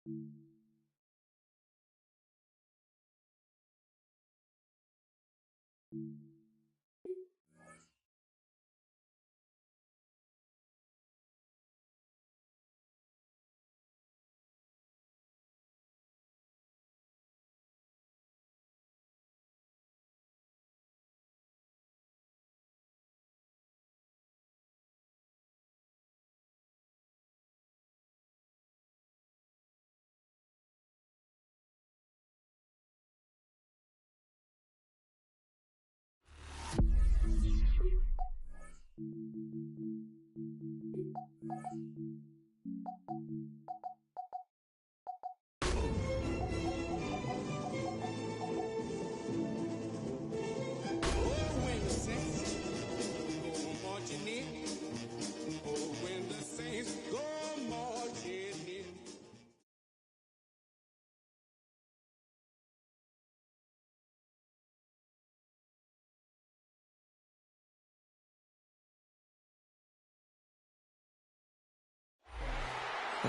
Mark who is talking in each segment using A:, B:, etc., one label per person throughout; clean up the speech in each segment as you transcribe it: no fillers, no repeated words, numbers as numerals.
A: The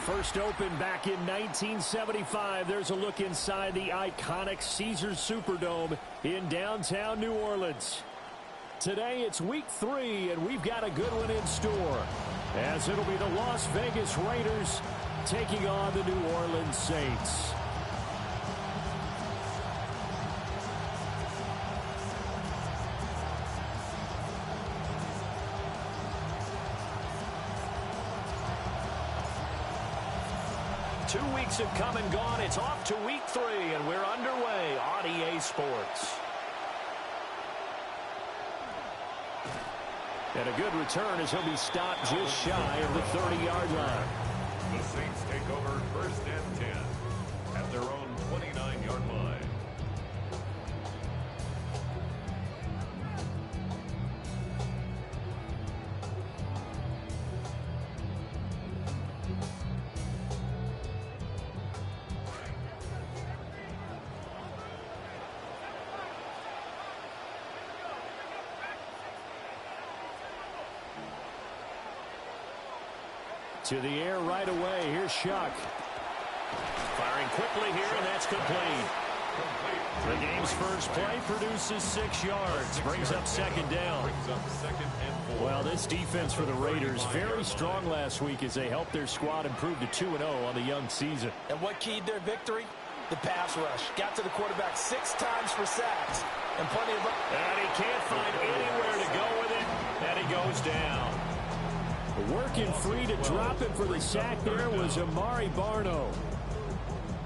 A: first opened back in 1975. There's a look inside the iconic Caesars Superdome in downtown New Orleans. Today it's week 3, and we've got a good one in store, as it'll be the Las Vegas Raiders taking on the New Orleans Saints. Two weeks have come and gone. It's off to week 3, and we're underway on EA Sports. And a good return as he'll be stopped just shy of the 30-yard line.
B: The Saints take over 1st and 10 at their own 29-yard line.
A: To the air right away. Here's Shuck. Firing quickly here, and that's complete. The game's first play produces 6 yards. Brings up second down. Well, this defense for the Raiders, very strong last week as they helped their squad improve to 2-0 on the young season.
C: And what keyed their victory? The pass rush. Got to the quarterback 6 times for sacks. And plenty of...
A: And he can't find anywhere to go with it. And he goes down. Working free to drop it for the sack there was Amari Barno.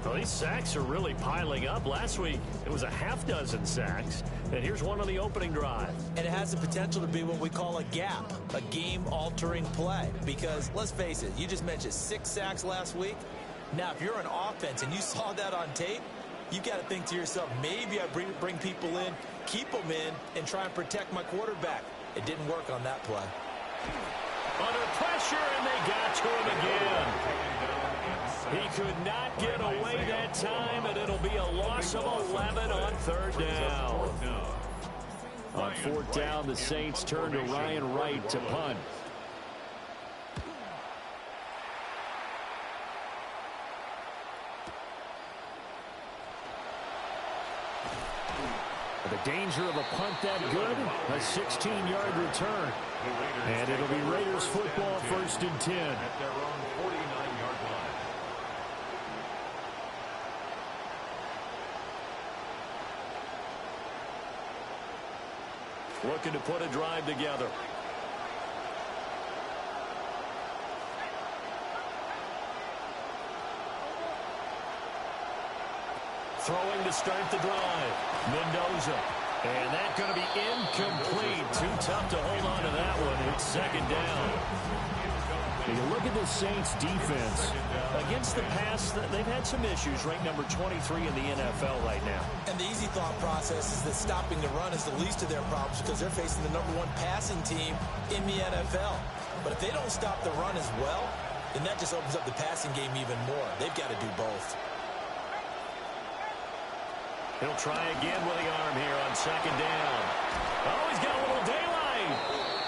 A: Well, these sacks are really piling up. Last week, it was a half-dozen sacks. And here's one on the opening drive.
C: And it has the potential to be what we call a gap, a game-altering play. Because, let's face it, you just mentioned 6 sacks last week. Now, if you're an offense and you saw that on tape, you've got to think to yourself, maybe I bring people in, keep them in, and try and protect my quarterback. It didn't work on that play.
A: Under pressure, and they got to him again. He could not get away that time, and it'll be a loss of 11 on 3rd down. On 4th down, the Saints turn to Ryan Wright to punt. The danger of a punt that good, a 16-yard return. And it'll be Raiders football 1st and 10.
B: At their own 49-yard line.
A: Looking to put a drive together. Throwing to start the drive. Mendoza. And that's going to be incomplete. Too tough to hold on to that one. It's 2nd down. You look at the Saints defense. Against the pass, they've had some issues. Ranked number 23 in the NFL right now.
C: And the easy thought process is that stopping the run is the least of their problems because they're facing the #1 passing team in the NFL. But if they don't stop the run as well, then that just opens up the passing game even more. They've got to do both.
A: He'll try again with the arm here on 2nd down. Oh, he's got a little daylight.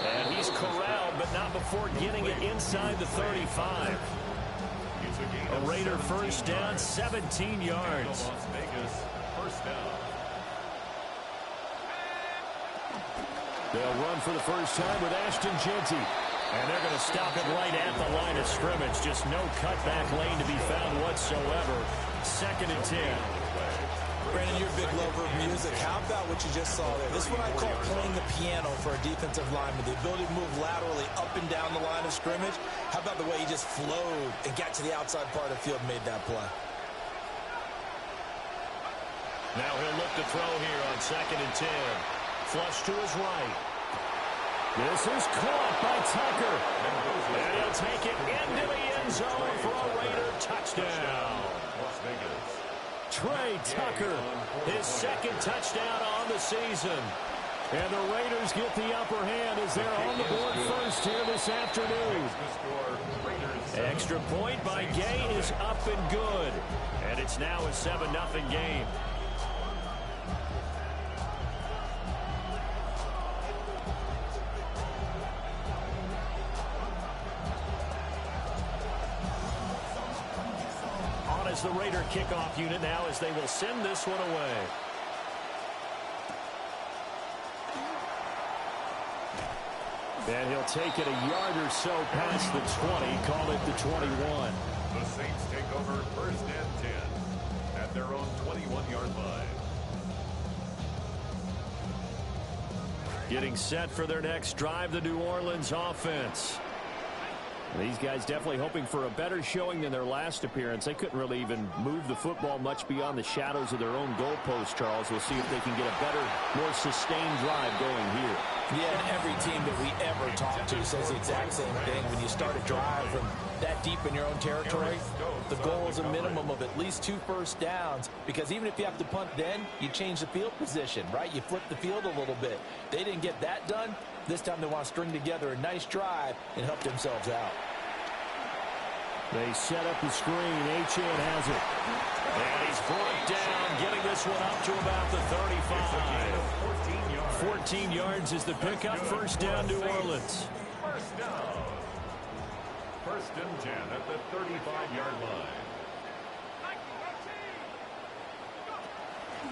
A: And he's corralled, but not before getting it inside the 35. A Raider first down, 17 yards.
B: Las Vegas first down.
A: They'll run for the first time with Ashton Jeanty. And they're going to stop it right at the line of scrimmage. Just no cutback lane to be found whatsoever. 2nd and 10.
C: Brandon, you're a big lover of music. How about what you just saw there? This is what I call playing the piano for a defensive lineman. The ability to move laterally up and down the line of scrimmage. How about the way he just flowed and got to the outside part of the field and made that play?
A: Now he'll look to throw here on 2nd and 10. Flush to his right. This is caught by Tucker. And he'll take it into the end zone for a Raider touchdown.
B: Las Vegas.
A: Trey Tucker, his 2nd touchdown on the season. And the Raiders get the upper hand as they're on the board first here this afternoon. Extra point by Gay is up and good. And it's now a 7-0 game. As the Raider kickoff unit now as they will send this one away. And he'll take it a yard or so past the 20, call it the 21.
B: The Saints take over 1st and 10 at their own 21-yard line.
A: Getting set for their next drive, the New Orleans offense. These guys definitely hoping for a better showing than their last appearance. They couldn't really even move the football much beyond the shadows of their own goalpost, Charles. We'll see if they can get a better, more sustained drive going here.
C: Yeah, and every team that we ever talk to says the exact same thing. When you start a drive from that deep in your own territory, the goal is a minimum of at least 2 first downs, because even if you have to punt then, you change the field position, right? You flip the field a little bit. They didn't get that done. This time they want to string together a nice drive and help themselves out.
A: They set up the screen. Achane has it. And he's brought down, getting this one up to about the 35. 14 yards is the pickup. First down, New Orleans.
B: First down. 1st and 10 at the 35-yard line.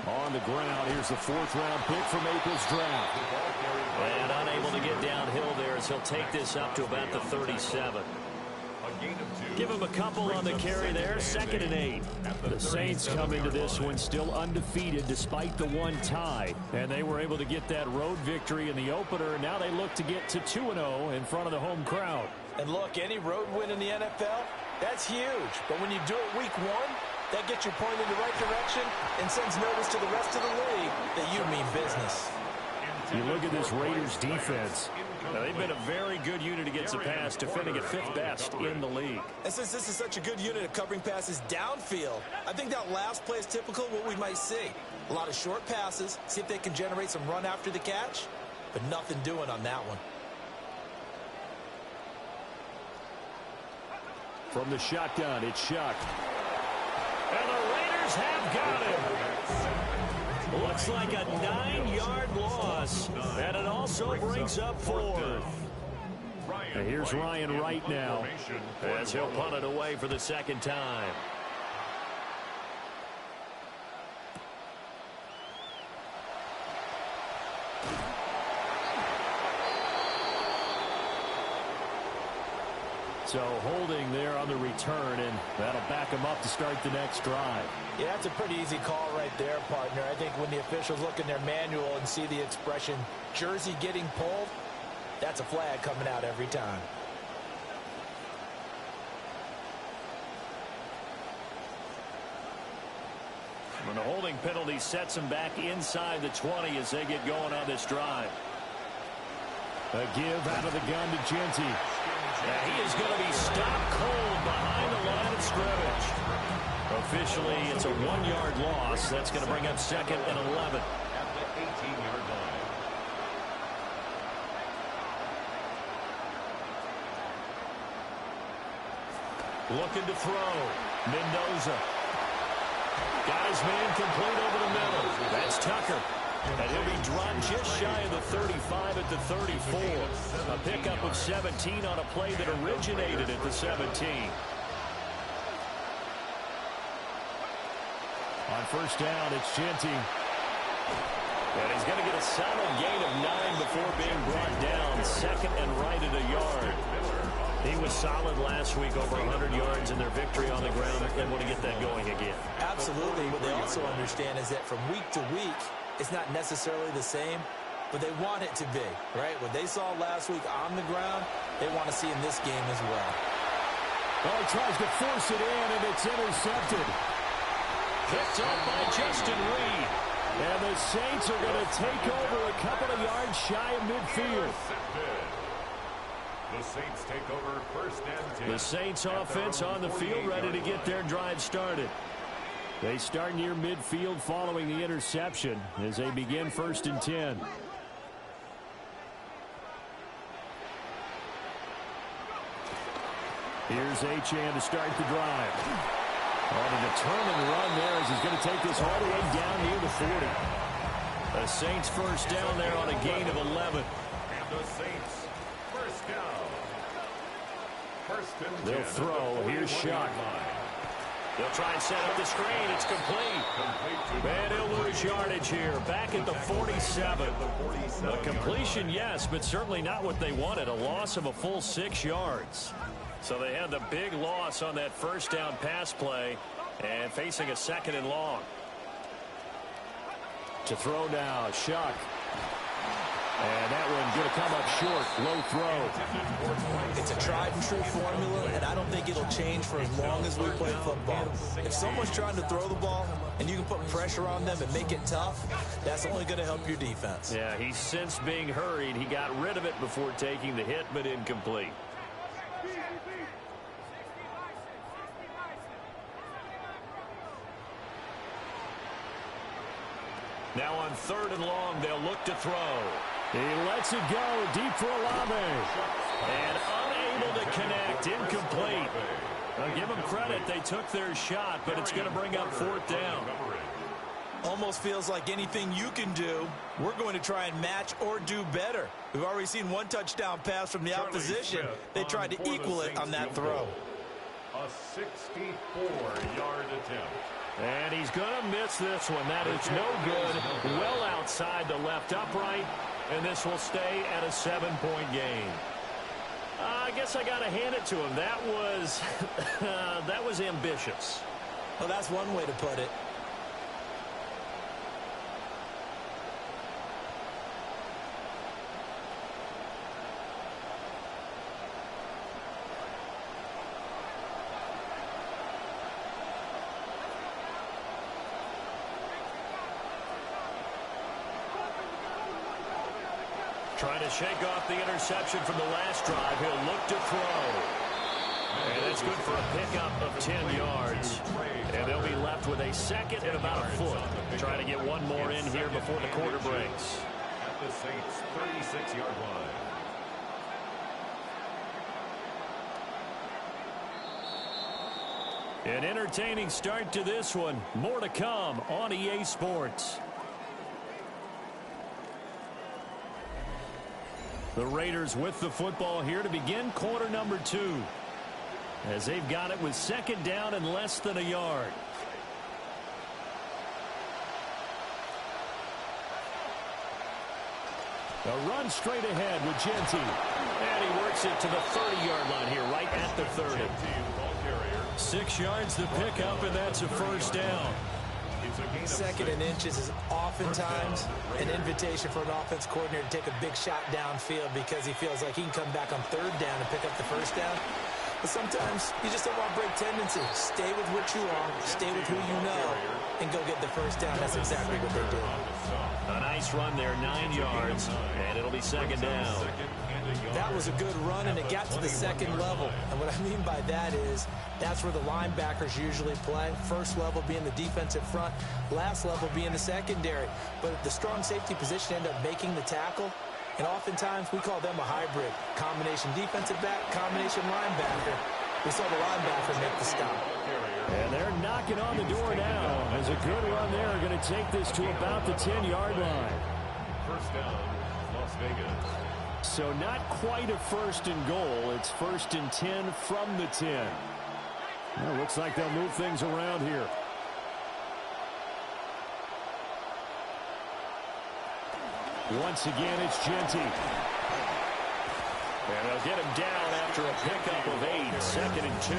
A: On the ground, here's the 4th-round pick from April's draft. And unable to get downhill there as he'll take this up to about the 37. Give him a couple on the carry there. 2nd and 8. The Saints come into this one still undefeated despite the one tie. And they were able to get that road victory in the opener. Now they look to get to 2-0 in front of the home crowd.
C: And look, any road win in the NFL, that's huge. But when you do it week 1, that gets you pointed in the right direction and sends notice to the rest of the league that you mean business.
A: You look at this Raiders defense. Now, they've been a very good unit against the pass, defending at 5th best in the league.
C: And since this is such a good unit of covering passes downfield, I think that last play is typical of what we might see. A lot of short passes, see if they can generate some run after the catch, but nothing doing on that one.
A: From the shotgun, it's Shuck. And the Raiders have got him. Looks like a 9-yard loss. And it also brings up 4th. And here's Ryan Wright now as he'll punt it away for the 2nd time. So holding there on the return, and that'll back him up to start the next drive.
C: Yeah, that's a pretty easy call right there, partner. I think when the officials look in their manual and see the expression, jersey getting pulled, that's a flag coming out every time.
A: And the holding penalty sets them back inside the 20 as they get going on this drive. A give out of the gun to Jeanty. And he is going to be stopped cold behind the line of scrimmage. Officially, it's a 1-yard loss. That's going to bring up 2nd and 11.
B: At the 18-yard line.
A: Looking to throw. Mendoza. Got his man complete over the middle. That's Tucker. And he'll be drawn just shy of the 35 at the 34. A pickup of 17 on a play that originated at the 17. On first down, it's Jeanty.
D: And he's going to get a solid gain of 9 before being brought down. Second and right at a yard.
A: He was solid last week, over 100 yards in their victory on the ground. They want to get that going again.
C: Absolutely. What they also understand is that from week to week, it's not necessarily the same, but they want it to be, right? What they saw last week on the ground, they want to see in this game as well.
A: Well, he tries to force it in, and it's intercepted. Picked up by Justin Reed. And the Saints are going to take over a couple of yards shy of midfield.
B: The Saints take over first and 10.
A: The Saints offense on the field, ready to get their drive started. They start near midfield following the interception as they begin first and 10. Here's Achane to start the drive. On a determined run there as he's going to take this all the way down near the 40. The Saints first down there on a gain of 11.
B: And the Saints first down. First and 10.
A: They'll throw. Here's Shock. They'll try and set up the screen. It's complete. And he'll lose yardage here. Back at the 47. A completion, yes, but certainly not what they wanted. A loss of a full 6 yards. So they had the big loss on that first down pass play and facing a second and long. To throw now, Shock. And that one going to come up short. Low throw.
C: It's a tried and true formula, and I don't think it'll change for as long as we play football. If someone's trying to throw the ball and you can put pressure on them and make it tough, that's only going to help your defense.
A: Yeah, he's since being hurried. He got rid of it before taking the hit, but incomplete. Now on third and long, they'll look to throw. He lets it go deep for Olave. And unable to connect, incomplete. I'll give them credit. They took their shot, but it's going to bring up fourth down.
C: Almost feels like anything you can do, we're going to try and match or do better. We've already seen one touchdown pass from the opposition. They tried to equal it on that throw.
B: A 64-yard attempt.
A: And he's going to miss this one. That is no good. Well outside the left upright. And this will stay at a 7-point game. I guess I got to hand it to him. That was, that was ambitious.
C: Well, that's one way to put it.
A: Trying to shake off the interception from the last drive. He'll look to throw. And that's good for a pickup of 10 yards. And they'll be left with a second and about a foot. Trying to get one more in here before the quarter breaks.
B: At the Saints' 36-yard line.
A: An entertaining start to this one. More to come on EA Sports. The Raiders with the football here to begin quarter number 2. As they've got it with second down and less than a yard. A run straight ahead with Jeanty. And he works it to the 30-yard line here, right at the 30. 6 yards to pick up, and that's a first down.
C: Second and inches is oftentimes an invitation for an offense coordinator to take a big shot downfield because he feels like he can come back on third down and pick up the first down. But sometimes you just don't want break tendency. Stay with what you are, stay with who you know, and go get the first down. That's exactly what they did.
A: A nice run there, 9 yards, and it'll be second down.
C: That was a good run, and it got to the second level. And what I mean by that is that's where the linebackers usually play. First level being the defensive front, last level being the secondary. But the strong safety position ended up making the tackle, and oftentimes we call them a hybrid. Combination defensive back, combination linebacker. We saw the linebacker make the stop.
A: And they're knocking on the door now. As a good run there, going to take this to about the 10-yard line.
B: First down, Las Vegas.
A: So not quite a first and goal. It's first and 10 from the 10. Well, looks like they'll move things around here. Once again, it's Jeanty.
D: And they'll get him down after a pickup of 8, 2nd and 2.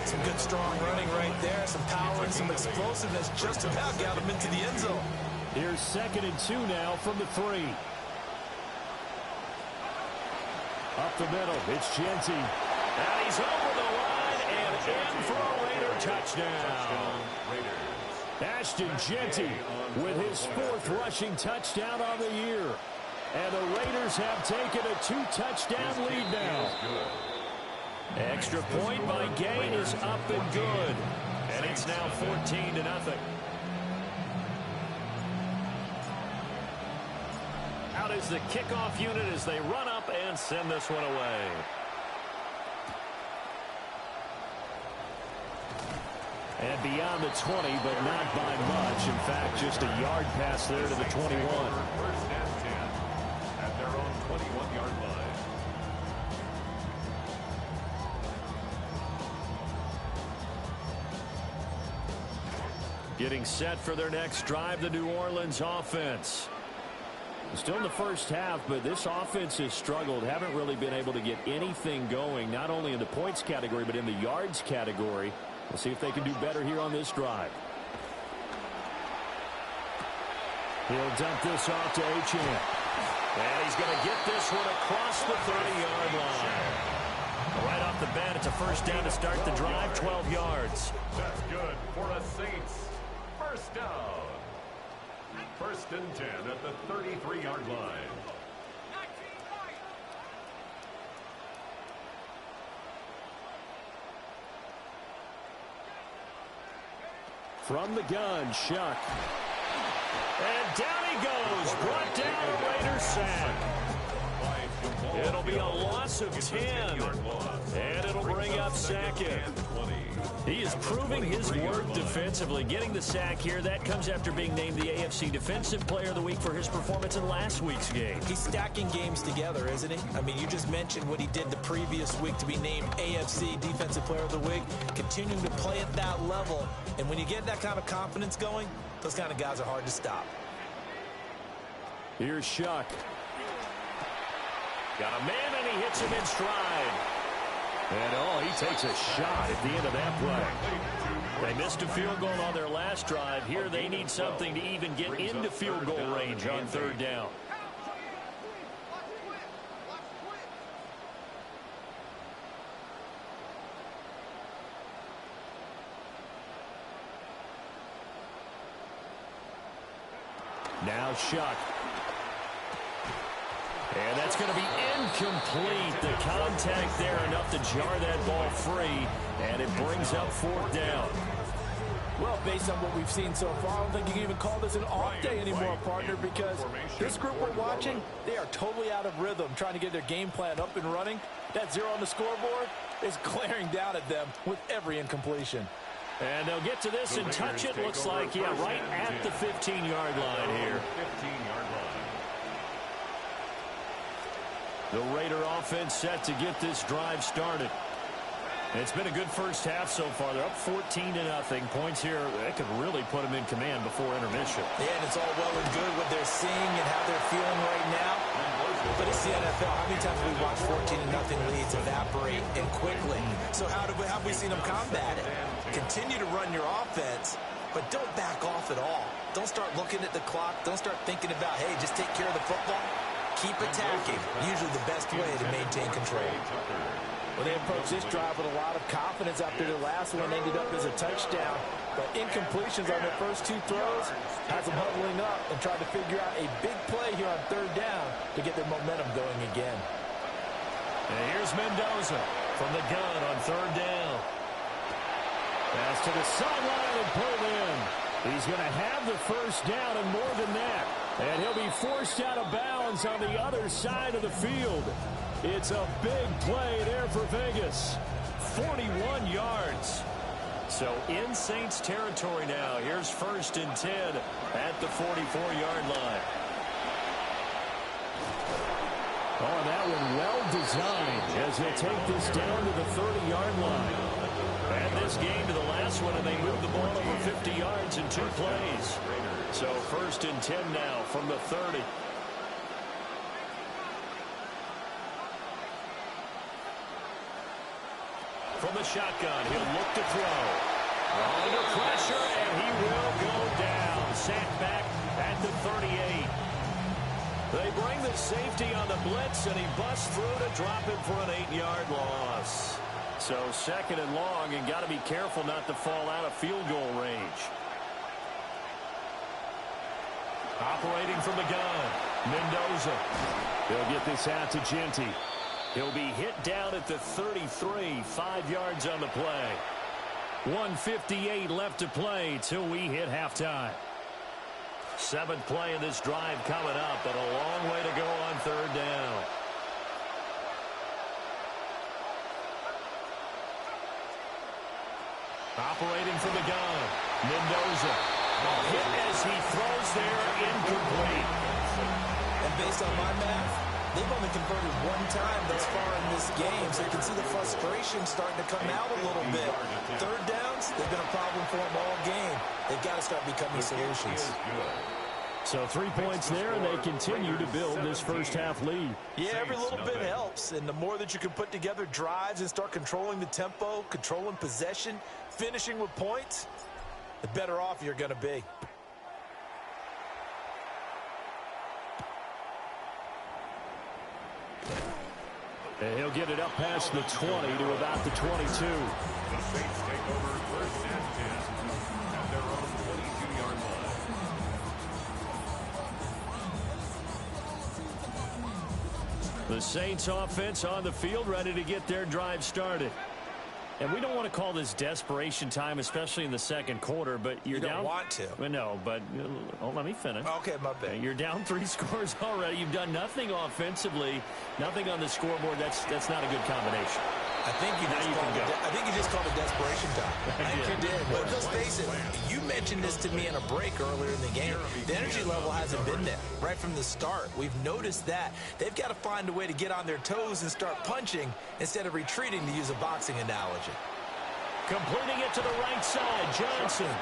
C: Some good strong running right there. Some power and some explosiveness just about got him into the end zone.
A: Here's 2nd and 2 now from the 3. Up the middle, it's Jeanty.
D: And he's over the line and in for a Raider touchdown.
A: Ashton Jeanty with his 4th rushing touchdown on the year. And the Raiders have taken a 2-touchdown lead now.
D: Extra point by Gain is up and good. And it's now 14-0. Out is the kickoff unit as they run up and send this one away.
A: And beyond the 20, but not by much. In fact, just a yard pass there to the 21.
B: First and 10 at their own 21-yard line.
A: Getting set for their next drive, the New Orleans offense. Still in the first half, but this offense has struggled. Haven't really been able to get anything going, not only in the points category, but in the yards category. We'll see if they can do better here on this drive. He'll dump this off to Achane.
D: And he's going to get this one across the 30-yard line. Right off the bat, it's a first down to start the drive, 12 yards.
B: That's good for a Saints first down. First and 10 at the 33-yard line.
A: From the gun, Shuck.
D: And down he goes. Brought down a Raider sack. It'll be a loss of 10. And it'll bring up Sackett. He is proving his worth defensively. Getting the sack here, that comes after being named the AFC Defensive Player of the Week for his performance in last week's game.
C: He's stacking games together, isn't he? I mean, you just mentioned what he did the previous week to be named AFC Defensive Player of the Week, continuing to play at that level. And when you get that kind of confidence going, those kind of guys are hard to stop.
A: Here's Shuck.
D: Got a man, and he hits him in stride.
A: And, he takes a shot at the end of that play.
D: They missed a field goal on their last drive. Here they need something to even get into field goal range on 3rd down.
A: Now Shuck.
D: And that's going to be incomplete. The contact there enough to jar that ball free, and it brings up 4th down.
E: Well, based on what we've seen so far, I don't think you can even call this an off day anymore, partner, because this group we're watching, they are totally out of rhythm, trying to get their game plan up and running. That 0 on the scoreboard is glaring down at them with every incompletion.
D: And they'll get to this and touch it, looks like, right at the 15-yard line here.
B: 15-yard line.
A: The Raider offense set to get this drive started. It's been a good first half so far. They're up 14-0. Points here, that could really put them in command before intermission.
C: Yeah, and it's all well and good what they're seeing and how they're feeling right now. But it's the NFL. How many times have we watched 14-0 leads evaporate and quickly? So how have we seen them combat it? Continue to run your offense, but don't back off at all. Don't start looking at the clock. Don't start thinking about, hey, just take care of the football. Keep attacking. Usually the best way to maintain control.
E: Well, they approached this drive with a lot of confidence after the last one ended up as a touchdown. But incompletions on their first 2 throws has them huddling up and trying to figure out a big play here on 3rd down to get their momentum going again.
A: And here's Mendoza from the gun on 3rd down. Pass to the sideline and pulled in. He's going to have the first down and more than that. And he'll be forced out of bounds on the other side of the field. It's a big play there for Vegas. 41 yards.
D: So in Saints territory now. Here's 1st and 10 at the 44-yard line.
A: Oh, that one well designed as they take this down to the 30-yard line.
D: And this game to the last one, and they moved the ball over 50 yards in 2 plays. So 1st and 10 now from the 30.
A: from the shotgun. He'll look to throw. Under pressure, and he will go down. Sacked back at the 38. They bring the safety on the blitz, and he busts through to drop him for an 8-yard loss. So second and long, and got to be careful not to fall out of field goal range. Operating from the gun, Mendoza. He'll get this out to Genty. He'll be hit down at the 33, 5 yards on the play. 1:58 left to play till we hit halftime. Seventh play of this drive coming up, but a long way to go on third down. Operating from the gun, Mendoza. Hit as he throws there, incomplete.
C: And based on my math, they've only converted one time thus far in this game, so you can see the frustration starting to come out a little bit. Third downs, they've been a problem for them all game. They've got to start becoming solutions.
A: So 3 points there, and they continue to build this first-half lead.
E: Yeah, every little bit helps, and the more that you can put together drives and start controlling the tempo, controlling possession, finishing with points, the better off you're going to be.
A: And he'll get it up past the 20 to about the 22.
B: The Saints take over first and 10 at their own 22-yard line.
A: The Saints offense on the field, ready to get their drive started. And we don't want to call this desperation time, especially in the second quarter, but you're
E: You don't
A: down.
E: want to.
A: Well, no, but let me finish.
E: Okay, my bad.
A: You're down 3 scores already. You've done nothing offensively, nothing on the scoreboard. That's not a good combination.
C: I think you just called it desperation time.
A: I
C: think
A: did.
C: you did. But let's face it, you mentioned this to me in a break earlier in the game. The energy level hasn't been there right from the start. We've noticed that. They've got to find a way to get on their toes and start punching instead of retreating, to use a boxing analogy.
A: Completing it to the right side, Johnson.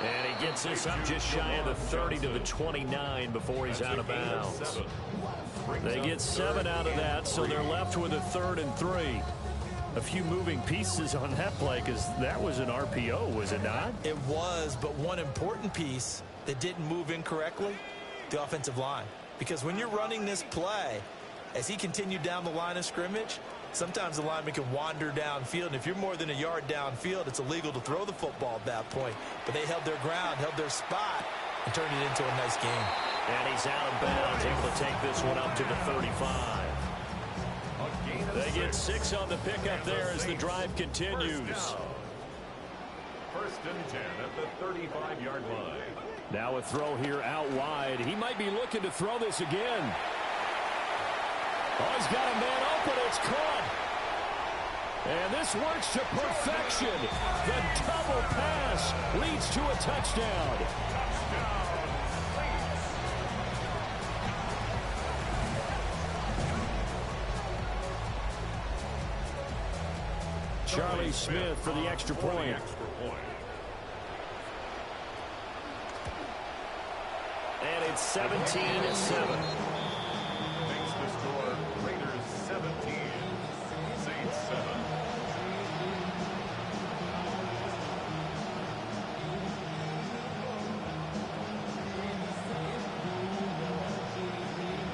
A: And he gets this up just shy of the 30 to the 29 before he's out of bounds. They get 7 out of that, so they're left with a 3rd and 3. A few moving pieces on that play, because that was an RPO, was it not?
C: It was, but one important piece that didn't move incorrectly, the offensive line. Because when you're running this play, as he continued down the line of scrimmage, sometimes the lineman can wander downfield, and if you're more than a yard downfield, it's illegal to throw the football at that point. But they held their ground, held their spot, and turned it into a nice game.
A: And he's out of bounds, able to take this one up to the 35. They get 6 on the pickup there as the drive continues.
B: First and 10 at the 35-yard line.
A: Now a throw here out wide. He might be looking to throw this again. Oh, he's got a man open. It's caught. And this works to perfection. The double pass leads to a touchdown. Charlie Smith for the extra point. And it's 17-7.
B: Makes the score Raiders 17, Saints 7.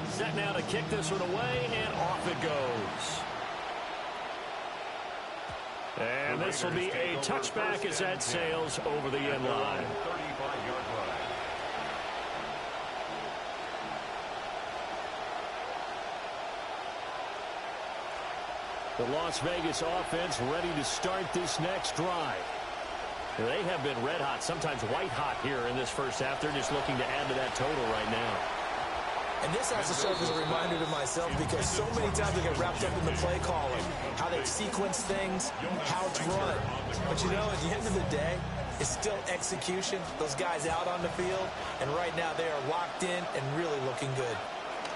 A: Set now to kick this one away, and off it goes. And this will be a touchback as that sails over the end line.
B: 35-yard line.
A: The Las Vegas offense ready to start this next drive. They have been red hot, sometimes white hot here in this first half. They're just looking to add to that total right now.
C: And this has to serve as a reminder to myself, because so many times I get wrapped up in the play calling, how they sequence things, how it's run. But you know, at the end of the day, it's still execution. Those guys out on the field, and right now they are locked in and really looking good.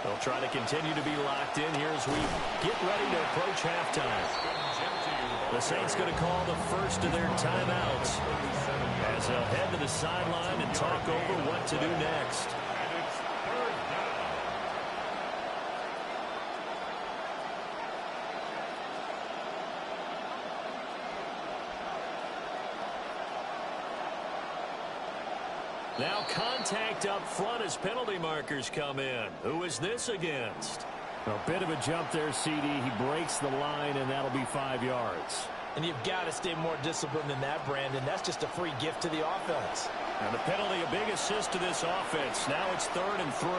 A: They'll try to continue to be locked in here as we get ready to approach halftime. The Saints going to call the first of their timeouts as they'll head to the sideline and talk over what to do next. Now contact up front as penalty markers come in. Who is this against?
D: A bit of a jump there, CD. He breaks the line, and that'll be 5 yards.
E: And you've got to stay more disciplined than that, Brandon. That's just a free gift to the offense.
A: And the penalty, a big assist to this offense. Now it's 3rd and 3.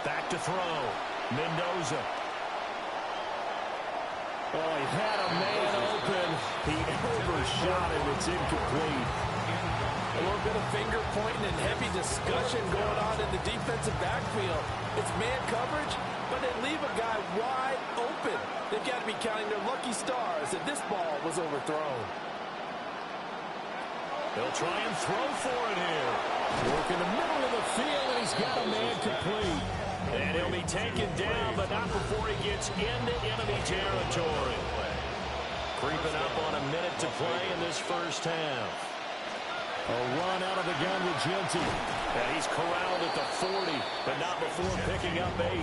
A: Back to throw. Mendoza.
D: Oh, he had a man open. He overshot him. It's incomplete.
E: A little bit of finger pointing and heavy discussion going on in the defensive backfield. It's man coverage, but they leave a guy wide open. They've got to be counting their lucky stars that this ball was overthrown.
A: They'll try and throw for it here.
D: Work in the middle of the field, and he's got a man complete.
A: And he'll be taken down, but not before he gets into enemy territory. Creeping up on a minute to play in this first half.
D: A run out of the gun with Genty.
A: And he's corralled at the 40, but not before picking up 8.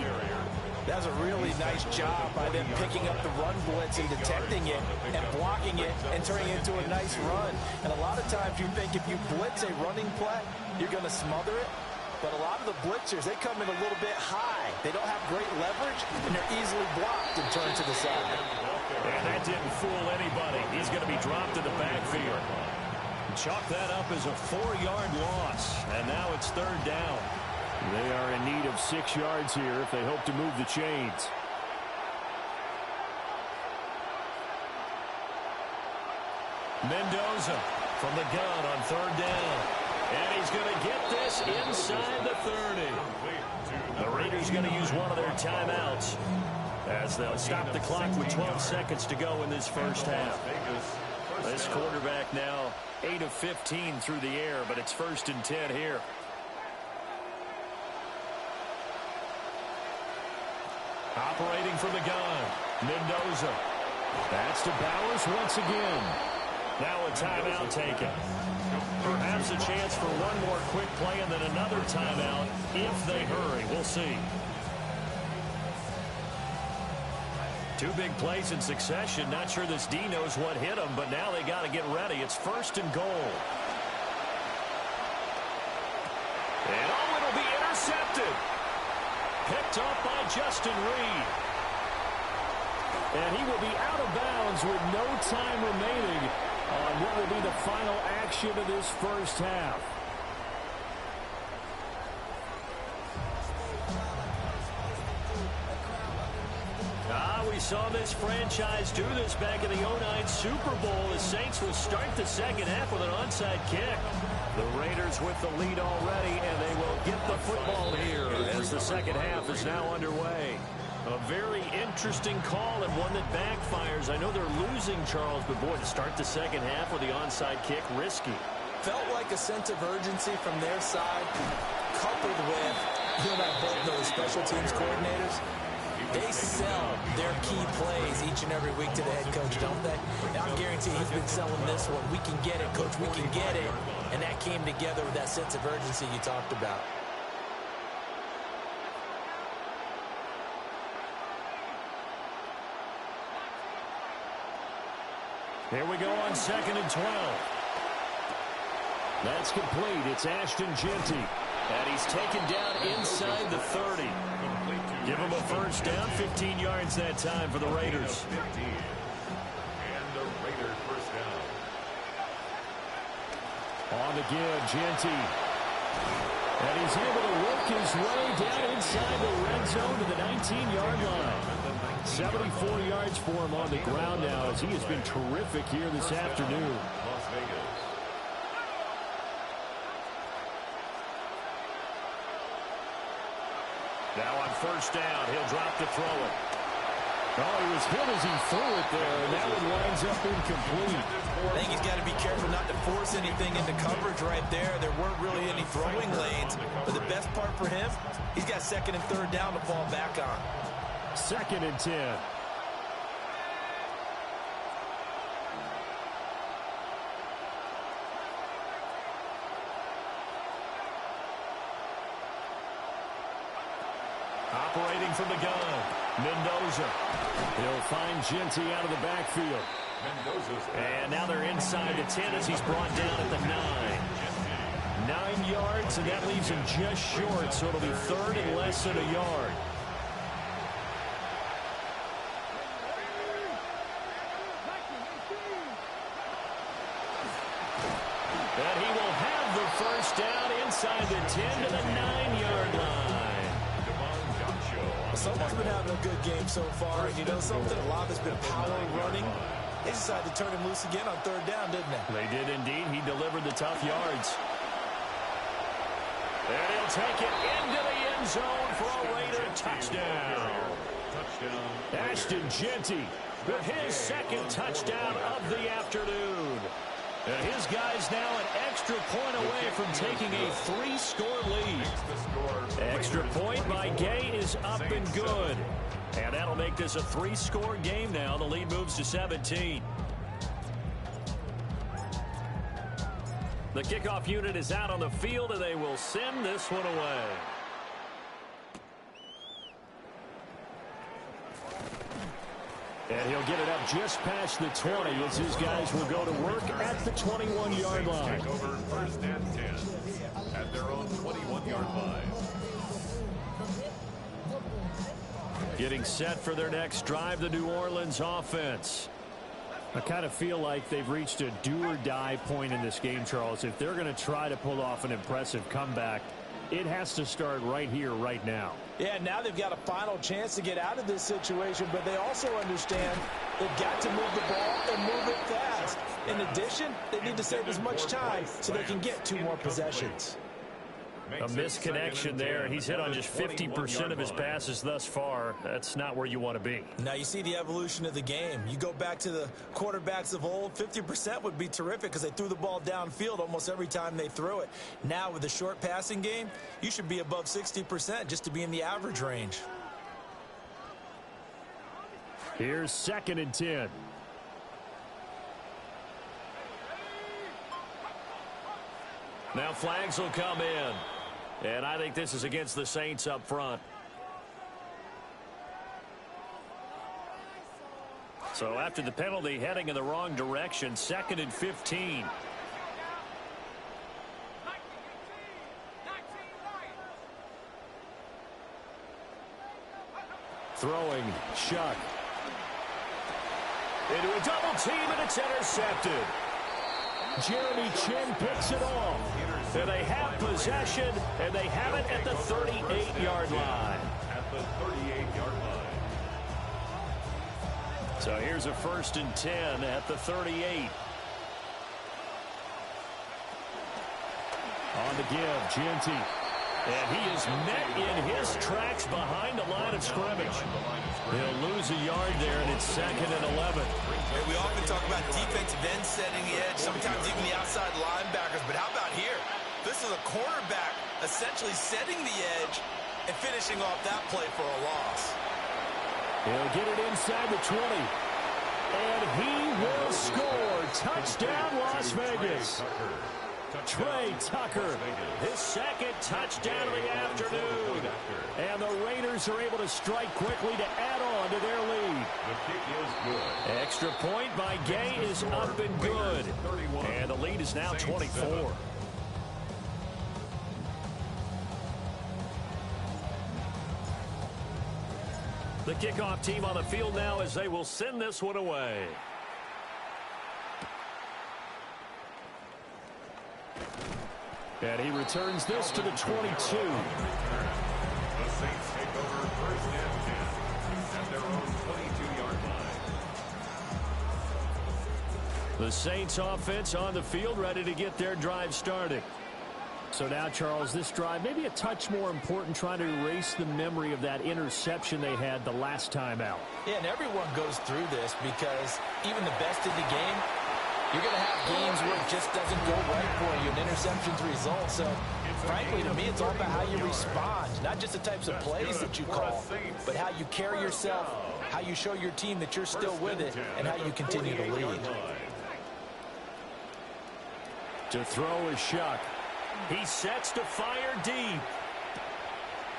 E: That's a really nice job by them picking up the run blitz and detecting it and blocking it and turning it into a nice run. And a lot of times you think if you blitz a running play, you're going to smother it. But a lot of the blitzers, they come in a little bit high. They don't have great leverage, and they're easily blocked and turned to the side.
A: And that didn't fool anybody. He's going to be dropped to the backfield. Chalk that up as a 4-yard loss. And now it's 3rd down.
D: They are in need of 6 yards here if they hope to move the chains.
A: Mendoza from the gun on 3rd down. And he's going to get this inside the 30. The Raiders going to use one of their timeouts as they'll stop the clock with 12 seconds to go in this first half. This quarterback now 8 of 15 through the air, but it's 1st and 10 here. Operating from the gun, Mendoza.
D: That's to Bowers once again.
A: Now a timeout taken. Perhaps a chance for one more quick play and then another timeout if they hurry. We'll see. 2 big plays in succession. Not sure this D knows what hit him, but now they got to get ready. It's 1st and goal. And it'll be intercepted. Picked up by Justin Reed.
D: And he will be out of bounds with no time remaining on what will be the final action of this first half.
A: We saw this franchise do this back in the 09 Super Bowl. The Saints will start the second half with an onside kick. The Raiders with the lead already, and they will get the football here as the second half is now underway. A very interesting call and one that backfires. I know they're losing, Charles, but boy, to start the second half with the onside kick, risky.
E: Felt like a sense of urgency from their side, coupled with, you and I both know the special teams coordinators. They sell their key plays each and every week to the head coach, don't they? And I'm guaranteeing he's been selling this one. We can get it, coach. We can get it. And that came together with that sense of urgency you talked about.
A: Here we go on 2nd and 12.
D: That's complete. It's Ashton Genty.
A: And he's taken down inside the 30. Give him a first down, 15 yards that time for the Raiders.
B: And the Raiders first down.
D: On the give, Genty. And he's able to work his way down inside the red zone to the 19-yard line. 74 yards for him on the ground now as he has been terrific here this afternoon.
B: Las Vegas.
A: Now on first down, he'll drop to throw it.
D: Oh, he was hit as he threw it there, and that one winds up incomplete.
E: I think he's got to be careful not to force anything into coverage right there. There weren't really any throwing lanes, but the best part for him, he's got 2nd and 3rd down to fall back on.
D: 2nd and 10.
A: Operating from the gun, Mendoza.
D: He'll find Genty out of the backfield.
A: And now they're inside the 10 as he's brought down at the 9. 9 yards, and that leaves him just short, so it'll be third and less than a yard. And he will have the first down inside the 10 to the 9-yard line.
E: Someone's been having a good game so far, and you know something? A lot has been power running. They decided to turn him loose again on third down, didn't they?
A: They did indeed. He delivered the tough yards. And he'll take it into the end zone for a Raider touchdown. Ashton Jeanty with his second touchdown of the afternoon. And his guy's now an extra point away from taking a 3-score lead. Extra point by Gay is up and good. And that'll make this a 3-score game now. The lead moves to 17. The kickoff unit is out on the field, and they will send this one away. And he'll get it up just past the 20 as his guys will go to work at the 21-yard line.
B: Take over first and 10 at their own 21-yard line.
A: Getting set for their next drive, the New Orleans offense. I kind of feel like they've reached a do-or-die point in this game, Charles. If they're going to try to pull off an impressive comeback, it has to start right here, right now.
E: Yeah, now they've got a final chance to get out of this situation, but they also understand they've got to move the ball and move it fast. In addition, they need to save as much time so they can get 2 more possessions.
A: A misconnection there. He's hit on just 50% of his passes thus far. That's not where you want to be.
E: Now you see the evolution of the game. You go back to the quarterbacks of old, 50% would be terrific because they threw the ball downfield almost every time they threw it. Now with the short passing game, you should be above 60% just to be in the average range.
A: Here's 2nd and 10. Now flags will come in. And I think this is against the Saints up front. So after the penalty, heading in the wrong direction, 2nd and 15. Throwing, Shuck. Into a double team, and it's intercepted. Jeremy Chinn picks it off. And they have possession, and they have it at the 38-yard line.
B: At the 38-yard line.
A: So here's a 1st and 10 at the 38. On the give, Jeanty. And he is met in his tracks behind the line of scrimmage. He'll lose a yard there, and it's 2nd and 11.
F: Hey, we often talk about defensive ends setting the edge, sometimes even the outside linebackers. But how about here? This is a cornerback essentially setting the edge and finishing off that play for a loss.
A: He'll get it inside the 20. And he will score. Touchdown, Las Vegas. Trey Tucker, his 2nd touchdown of the afternoon. And the Raiders are able to strike quickly to add on to their lead.
B: The kick is good.
A: Extra point by Gay is up and good. And the lead is now 24. The kickoff team on the field now as they will send this one away. And he returns this to the 22.
B: The Saints take over first and 10 at their own 22-yard line.
A: The Saints offense on the field ready to get their drive started. So now, Charles, this drive maybe a touch more important, trying to erase the memory of that interception they had the last time out.
E: Yeah, and everyone goes through this because even the best in the game, you're going to have games where it just doesn't go right for you, and interceptions result. So, frankly, to me, it's all about how you respond, not just the types of plays that you call, but how you carry yourself, how you show your team that you're still with it, and how you continue to lead.
A: To throw is Shuck. He sets to fire deep.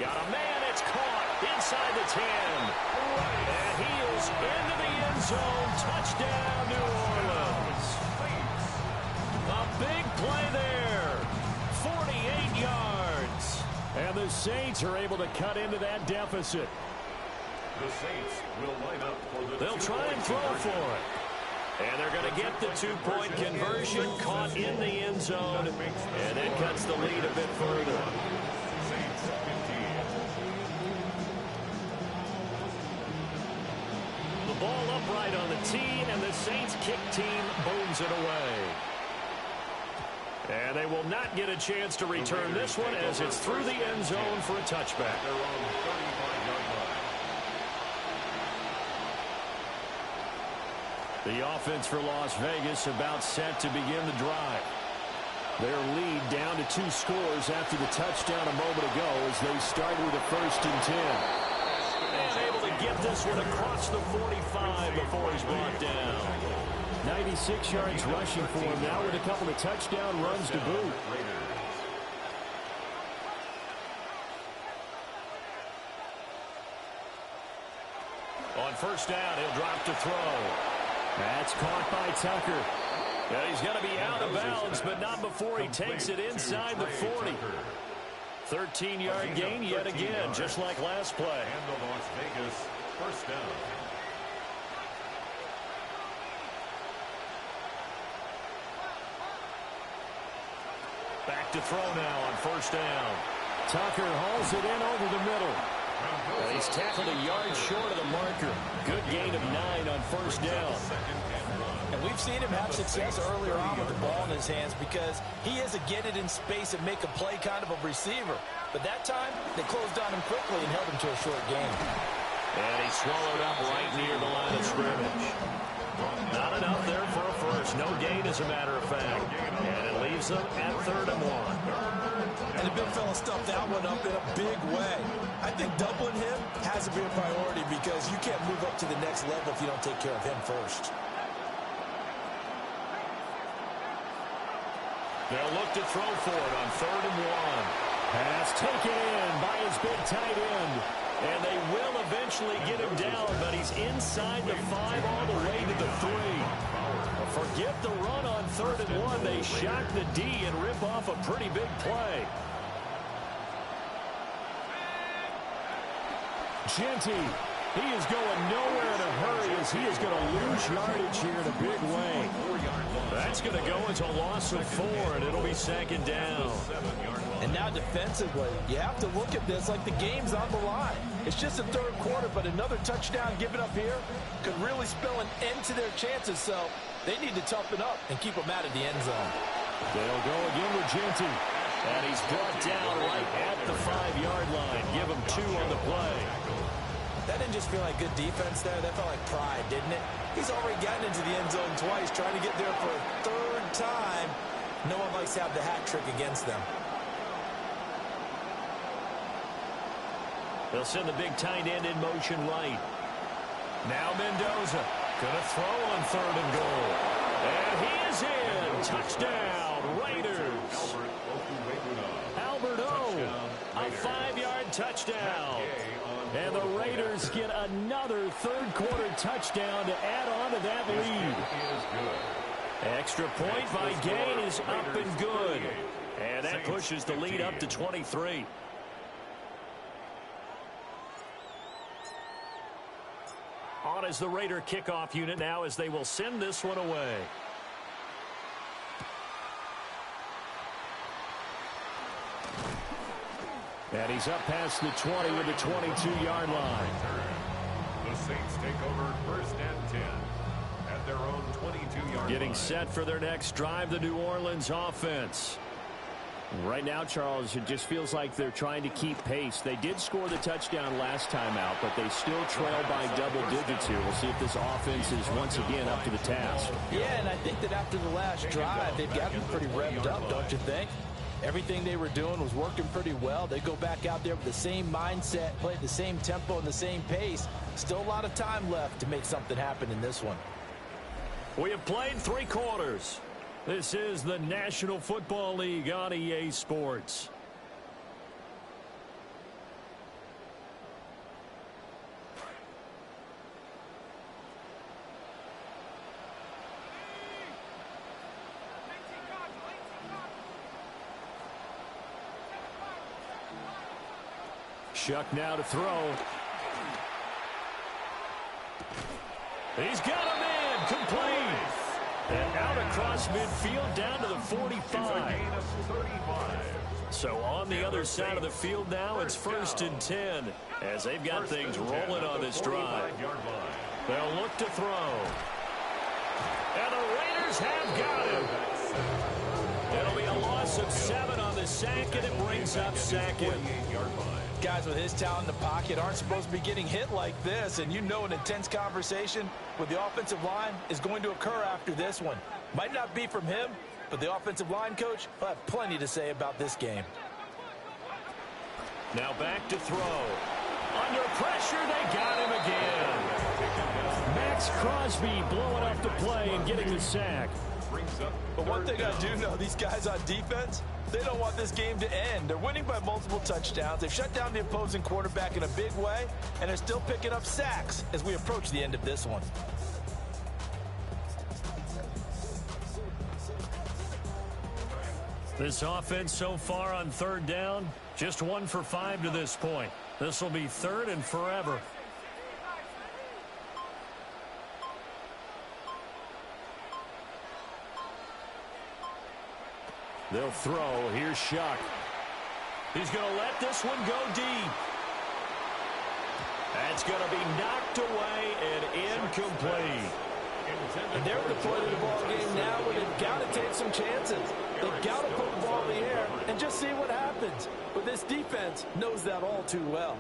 A: Got a man, it's caught inside the 10. And he is into the end zone. Touchdown, New the Saints are able to cut into that deficit.
B: The Saints will line up for the
A: They'll try and throw for it. And they're going to get the two-point conversion, caught in the end zone, and that cuts the lead a bit further. The ball upright on the tee, and the Saints kick team booms it away. And they will not get a chance to return this one as it's through the end zone for a touchback. The offense for Las Vegas about set to begin the drive. Their lead down to 2 scores after the touchdown a moment ago as they start with a 1st and 10. And able to get this one across the 45 before he's brought down. 96 yards rushing for him now with a couple of touchdown runs to boot. On 1st down, he'll drop to throw. That's caught by Tucker. Yeah, he's going to be out of bounds, but not before he takes it inside the 40. 13-yard gain yet again, just like last play.
B: And the Las Vegas 1st down.
A: Back to throw now on 1st down. Tucker hauls it in over the middle. He's tackled a yard short of the marker. Good gain of 9 on 1st down.
E: And we've seen him have success earlier on with the ball in his hands because he is a get it in space and make a play kind of a receiver. But that time, they closed on him quickly and held him to a short gain.
A: And he swallowed up right near the line of scrimmage. Not enough there for a first. No gain, as a matter of fact. And it leaves them at 3rd and 1.
E: And the big fella stuffed that one up in a big way. I think doubling him has to be a priority because you can't move up to the next level if you don't take care of him first.
A: They'll look to throw for it on 3rd and 1. Pass taken in by his big tight end. And they will eventually get him down, but he's inside the 5 all the way to the 3. Forget the run on 3rd and 1. They shock the D and rip off a pretty big play. Genty, he is going nowhere in a hurry as he is going to lose yardage here in a big way. That's going to go into a loss of 4, and it'll be 2nd down.
E: And now defensively, you have to look at this like the game's on the line. It's just the 3rd quarter, but another touchdown given up here could really spell an end to their chances, so they need to toughen up and keep them out of the end zone.
A: They'll go again with Genty. And he's brought down right at the 5-yard line. Give him 2 on the play.
E: That didn't just feel like good defense there. That felt like pride, didn't it? He's already gotten into the end zone twice, trying to get there for a 3rd time. No one likes to have the hat trick against them.
A: They'll send the big tight end in motion right. Now Mendoza going to throw on 3rd and goal. And he is in. Touchdown, Raiders. Albert O, a 5-yard touchdown. And the Raiders get another 3rd quarter touchdown to add on to that lead. Extra point by Gain is up and good. And that pushes the lead up to 23. On is the Raider kickoff unit now as they will send this one away. And he's up past the 20 with the 22-yard line.
B: The Saints take over 1st and 10 at their own 22-yard line.
A: Getting set for their next drive, the New Orleans offense.
D: Right now, Charles, it just feels like they're trying to keep pace. They did score the touchdown last time out, but they still trail by double digits here. We'll see if this offense is once again up to the task.
E: Yeah, and I think that after the last drive, they've gotten pretty revved up, don't you think? Everything they were doing was working pretty well. They go back out there with the same mindset, play at the same tempo and the same pace. Still a lot of time left to make something happen in this one.
A: We have played 3 quarters. This is the National Football League on EA Sports. Chuck now to throw. He's got him in. Complete. And out across midfield down to the 45. So on the other side of the field now, it's 1st and 10 as they've got things rolling on this drive. They'll look to throw. And the Raiders have got him. It'll be a loss of 7 on the sack, and it brings up 2nd.
E: Guys with his talent in the pocket aren't supposed to be getting hit like this, and you know an intense conversation with the offensive line is going to occur after this one. Might not be from him, but the offensive line coach will have plenty to say about this game.
A: Now back to throw. Under pressure, they got him again. Max Crosby blowing up the play and getting the sack.
E: But one thing I do know, these guys on defense, they don't want this game to end. They're winning by multiple touchdowns. They've shut down the opposing quarterback in a big way, and they're still picking up sacks as we approach the end of this one.
A: This offense so far on 3rd down, just 1 for 5 to this point. This will be 3rd and forever. They'll throw. Here's Shuck. He's going to let this one go deep. That's going to be knocked away and incomplete.
E: And they're at the point of the ball game now where they've got to take some chances. They've got to put the ball in the air and just see what happens. But this defense knows that all too well.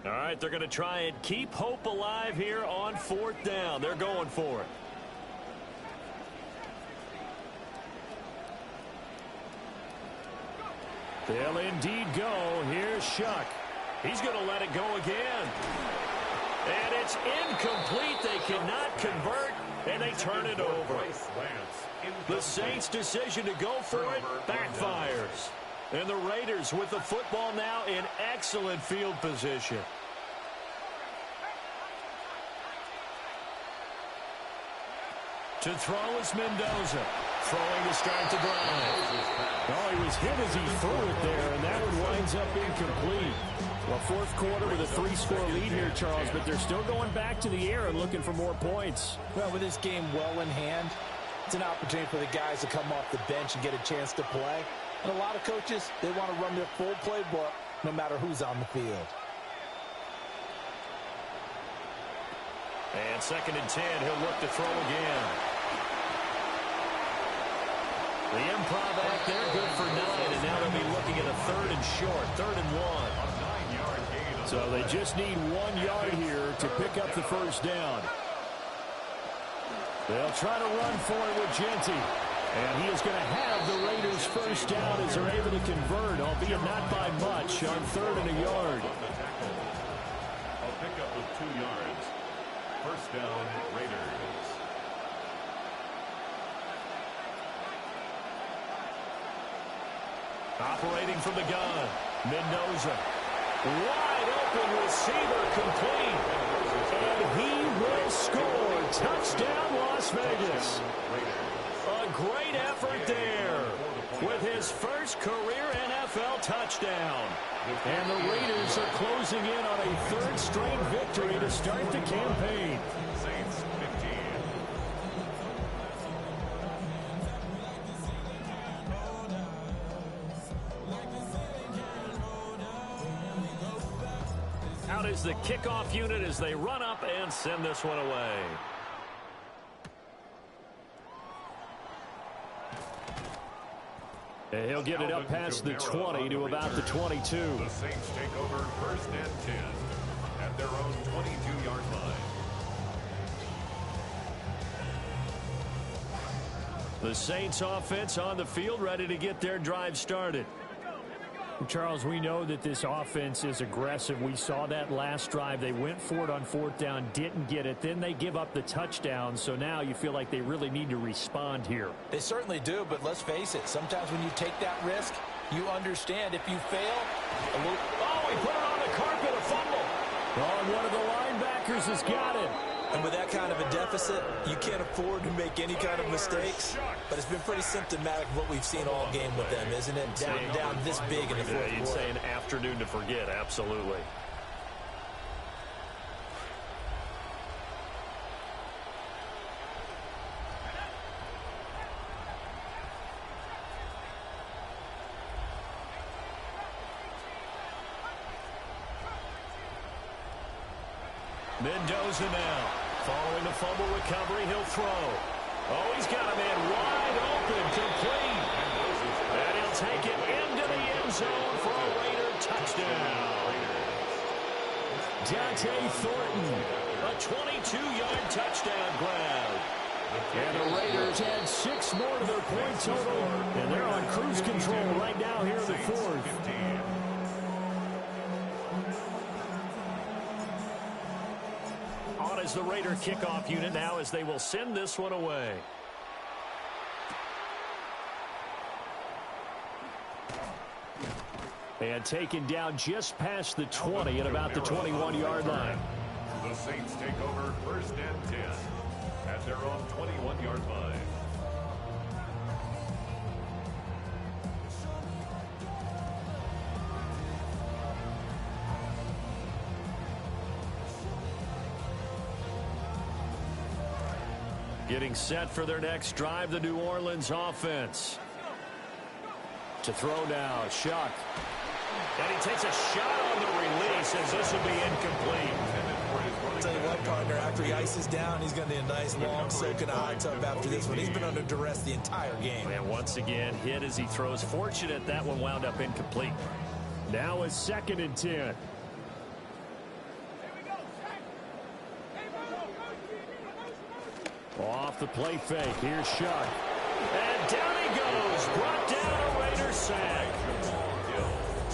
A: All right, they're going to try and keep hope alive here on 4th down. They're going for it. They'll indeed go. Here's Shuck. He's going to let it go again. And it's incomplete. They cannot convert, and they turn it over. The Saints' decision to go for it backfires. And the Raiders with the football now in excellent field position. To throw is Mendoza. Throwing to start the drive. Oh, he was hit as he threw it there, and that one winds up incomplete. Well, 4th quarter with a 3-score lead here, Charles, but they're still going back to the air and looking for more points.
E: Well, with this game well in hand, it's an opportunity for the guys to come off the bench and get a chance to play. And a lot of coaches, they want to run their full playbook no matter who's on the field.
A: And 2nd and 10, he'll look to throw again. The improv act there, good for 9, and now they'll be looking at a 3rd and short, 3rd and 1. So they just need 1 yard here to pick up the 1st down. They'll try to run for it with Genty. And he is going to have the Raiders' 1st down as they're able to convert, albeit not by much, on 3rd and a yard.
B: A pickup of 2 yards. 1st down, Raiders.
A: Operating from the gun, Mendoza. Wide open receiver complete. And he will score. Touchdown, Las Vegas. A great effort there with his first career NFL touchdown. And the Raiders are closing in on a 3rd straight victory to start the campaign.
B: Saints 15.
A: Out is the kickoff unit as they run up and send this one away. And he'll get it up past the 20 to about the 22.
B: The Saints take over 1st and 10 at their own 22-yard line.
A: The Saints offense on the field ready to get their drive started.
D: Charles, we know that this offense is aggressive. We saw that last drive. They went for it on 4th down, didn't get it. Then they give up the touchdown. So now you feel like they really need to respond here.
E: They certainly do, but let's face it. Sometimes when you take that risk, you understand if you fail, a little...
A: Oh, he put it on the carpet, a fumble.
D: Oh, and one of the linebackers has got it.
C: And with that kind of a deficit, you can't afford to make any kind of mistakes. But it's been pretty symptomatic of what we've seen all game with them, isn't it? Down this big in the fourth quarter.
A: You'd say an afternoon to forget, absolutely. Mendoza now. Following the fumble recovery, he'll throw. Oh, he's got a man wide open, complete. And he'll take it into the end zone for a Raider touchdown. Dante Thornton, a 22-yard touchdown grab. And the Raiders add 6 more to their point total. And they're on cruise control right now here in the fourth. On is the Raider kickoff unit now as they will send this one away. And taken down just past the 20 at about the 21-yard line.
B: The Saints take over 1st and 10 at their own 21-yard line.
A: Getting set for their next drive, the New Orleans offense. To throw now, Shuck. And he takes a shot on the release, and this will be incomplete.
C: I'll tell you what, partner, after he ices down, he's going to need a nice long soak in a hot tub after this one. He's been under duress the entire game.
A: And once again, hit as he throws. Fortunate that one wound up incomplete. Now a 2nd and 10. Off the play fake. Here's Shuck. And down he goes. Brought down a Raider sack.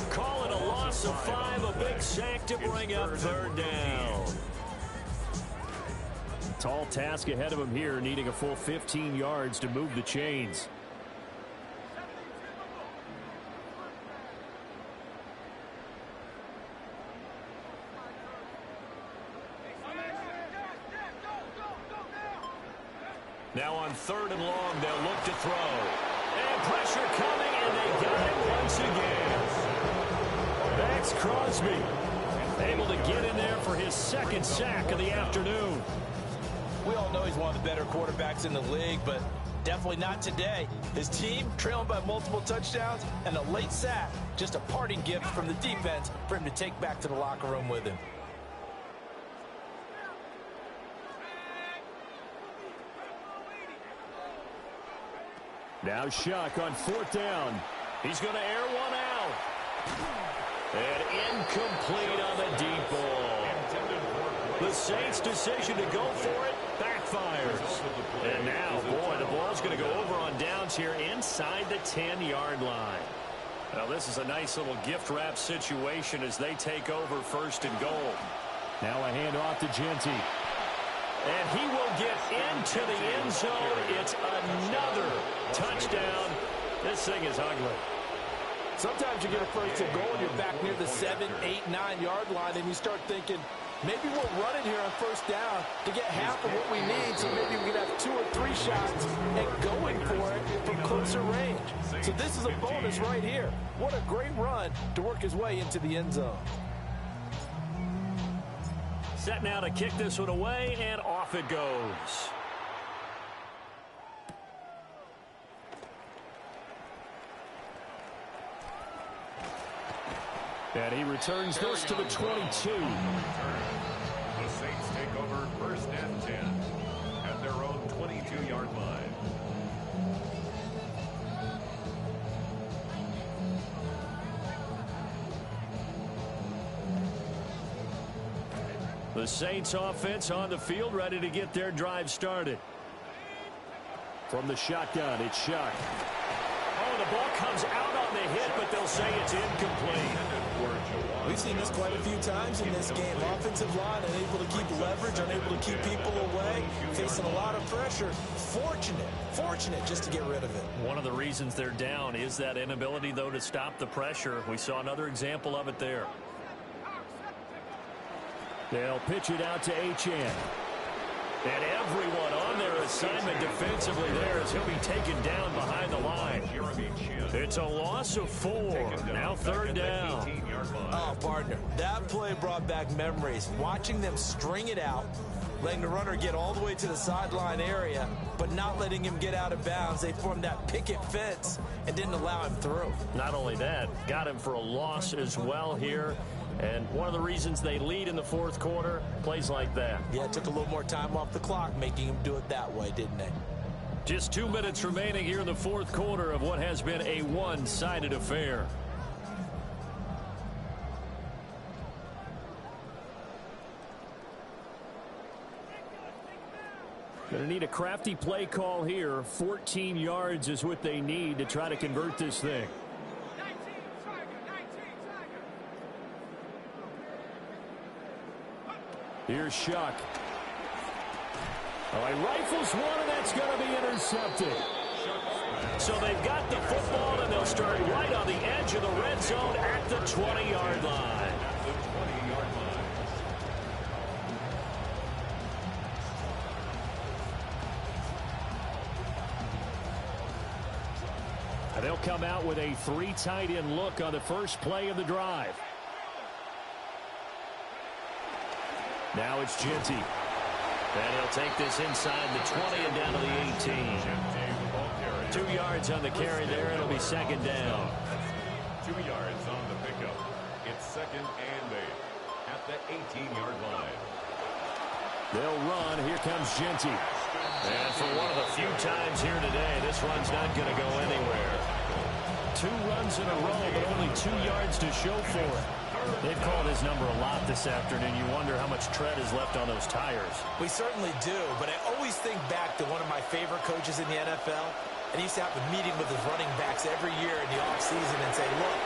A: Call it a loss of 5. A big sack to bring up 3rd down. Tall task ahead of him here, needing a full 15 yards to move the chains. Now on 3rd and long, they'll look to throw. And pressure coming, and they got it once again. Max Crosby able to get in there for his 2nd sack of the afternoon.
E: We all know he's one of the better quarterbacks in the league, but definitely not today. His team trailing by multiple touchdowns, and a late sack, just a parting gift from the defense for him to take back to the locker room with him.
A: Now Shuck on 4th down. He's going to air one out. And incomplete on the deep ball. The Saints' decision to go for it backfires. And now, boy, the ball's going to go over on downs here inside the 10-yard line. Now, this is a nice little gift wrap situation as they take over 1st and goal. Now a handoff to Genty. And he will get into the end zone. It's another touchdown. This thing is ugly.
E: Sometimes you get a 1st and goal and you're back near the 7, 8, 9-yard line, and you start thinking, maybe we'll run it here on 1st down to get half of what we need, so maybe we can have 2 or 3 shots and going for it from closer range. So this is a bonus right here. What a great run to work his way into the end zone.
A: Set now to kick this one away, and off it goes. And he returns this to the 22.
B: The Saints take over 1st and 10 at their own 22-yard line.
A: The Saints offense on the field, ready to get their drive started. From the shotgun, it's Shuck. Oh, the ball comes out on the hit, but they'll say it's incomplete.
C: We've seen this quite a few times in this game. Offensive line unable to keep leverage, unable to keep people away, facing a lot of pressure. Fortunate just to get rid of it.
A: One of the reasons they're down is that inability, though, to stop the pressure. We saw another example of it there. They'll pitch it out to Achane. And everyone on their assignment defensively there as he'll be taken down behind the line. It's a loss of 4. Now 3rd down.
C: Oh, partner, that play brought back memories. Watching them string it out, letting the runner get all the way to the sideline area, but not letting him get out of bounds. They formed that picket fence and didn't allow him through.
A: Not only that, got him for a loss as well here. And one of the reasons they lead in the 4th quarter, plays like that.
C: Yeah, it took a little more time off the clock, making him do it that way, didn't they?
A: Just 2 minutes remaining here in the 4th quarter of what has been a one-sided affair. Going to need a crafty play call here. 14 yards is what they need to try to convert this thing. Here's Shuck. Oh, he rifles one, and that's going to be intercepted. So they've got the football, and they'll start right on the edge of the red zone at the 20-yard line. And they'll come out with a 3 tight end look on the first play of the drive. Now it's Jeanty. And he'll take this inside the 20 and down to the 18. 2 yards on the carry there. It'll be 2nd down.
B: 2 yards on the pickup. It's 2nd and 8 at the 18-yard line.
A: They'll run. Here comes Jeanty. And for one of the few times here today, this run's not going to go anywhere. 2 runs in a row, but only 2 yards to show for it. They've called his number a lot this afternoon. You wonder how much tread is left on those tires.
C: We certainly do, but I always think back to one of my favorite coaches in the NFL, and he used to have a meeting with his running backs every year in the offseason and say, look,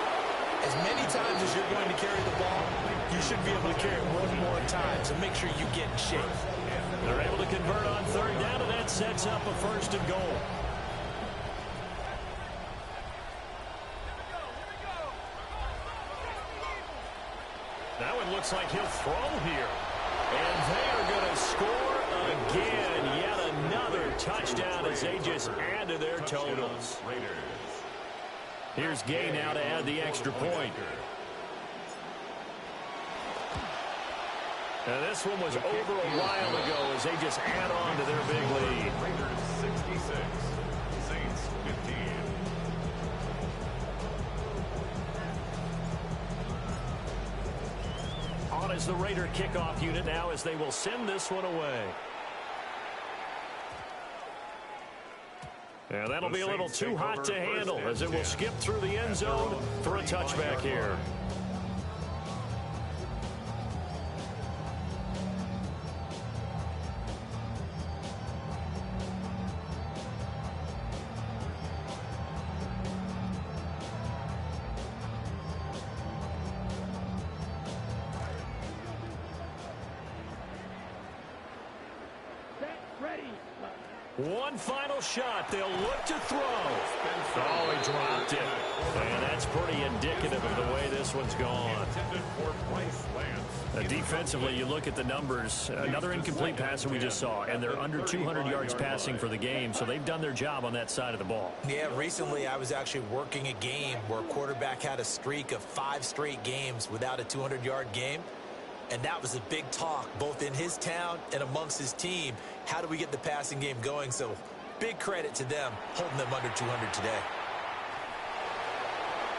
C: as many times as you're going to carry the ball, you should be able to carry it 1 more time, so make sure you get in shape.
A: They're able to convert on 3rd down, and that sets up a 1st and goal. Now it looks like he'll throw here. And they are going to score again. Yet another touchdown as they just add to their totals. Here's Gay now to add the extra point. And this one was over a while ago as they just add on to their big lead.
B: Raiders 66, Saints 15.
A: On is the Raider kickoff unit now as they will send this one away. And that'll be a little too hot to handle as it will skip through the end zone for a touchback here. One final shot. They'll look to throw. Oh, he dropped it. And that's pretty indicative of the way this one's gone. Defensively, you look at the numbers. Another incomplete passer we just saw, and they're under 200 yards passing for the game, so they've done their job on that side of the ball.
C: Yeah, recently I was actually working a game where a quarterback had a streak of 5 straight games without a 200-yard game. And that was a big talk, both in his town and amongst his team. How do we get the passing game going? So big credit to them, holding them under 200 today.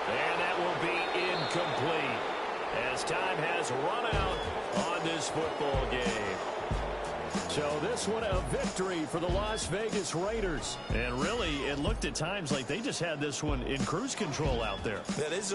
A: And that will be incomplete as time has run out on this football game. So this one a victory for the Las Vegas Raiders. And really, it looked at times like they just had this one in cruise control out there.
C: That is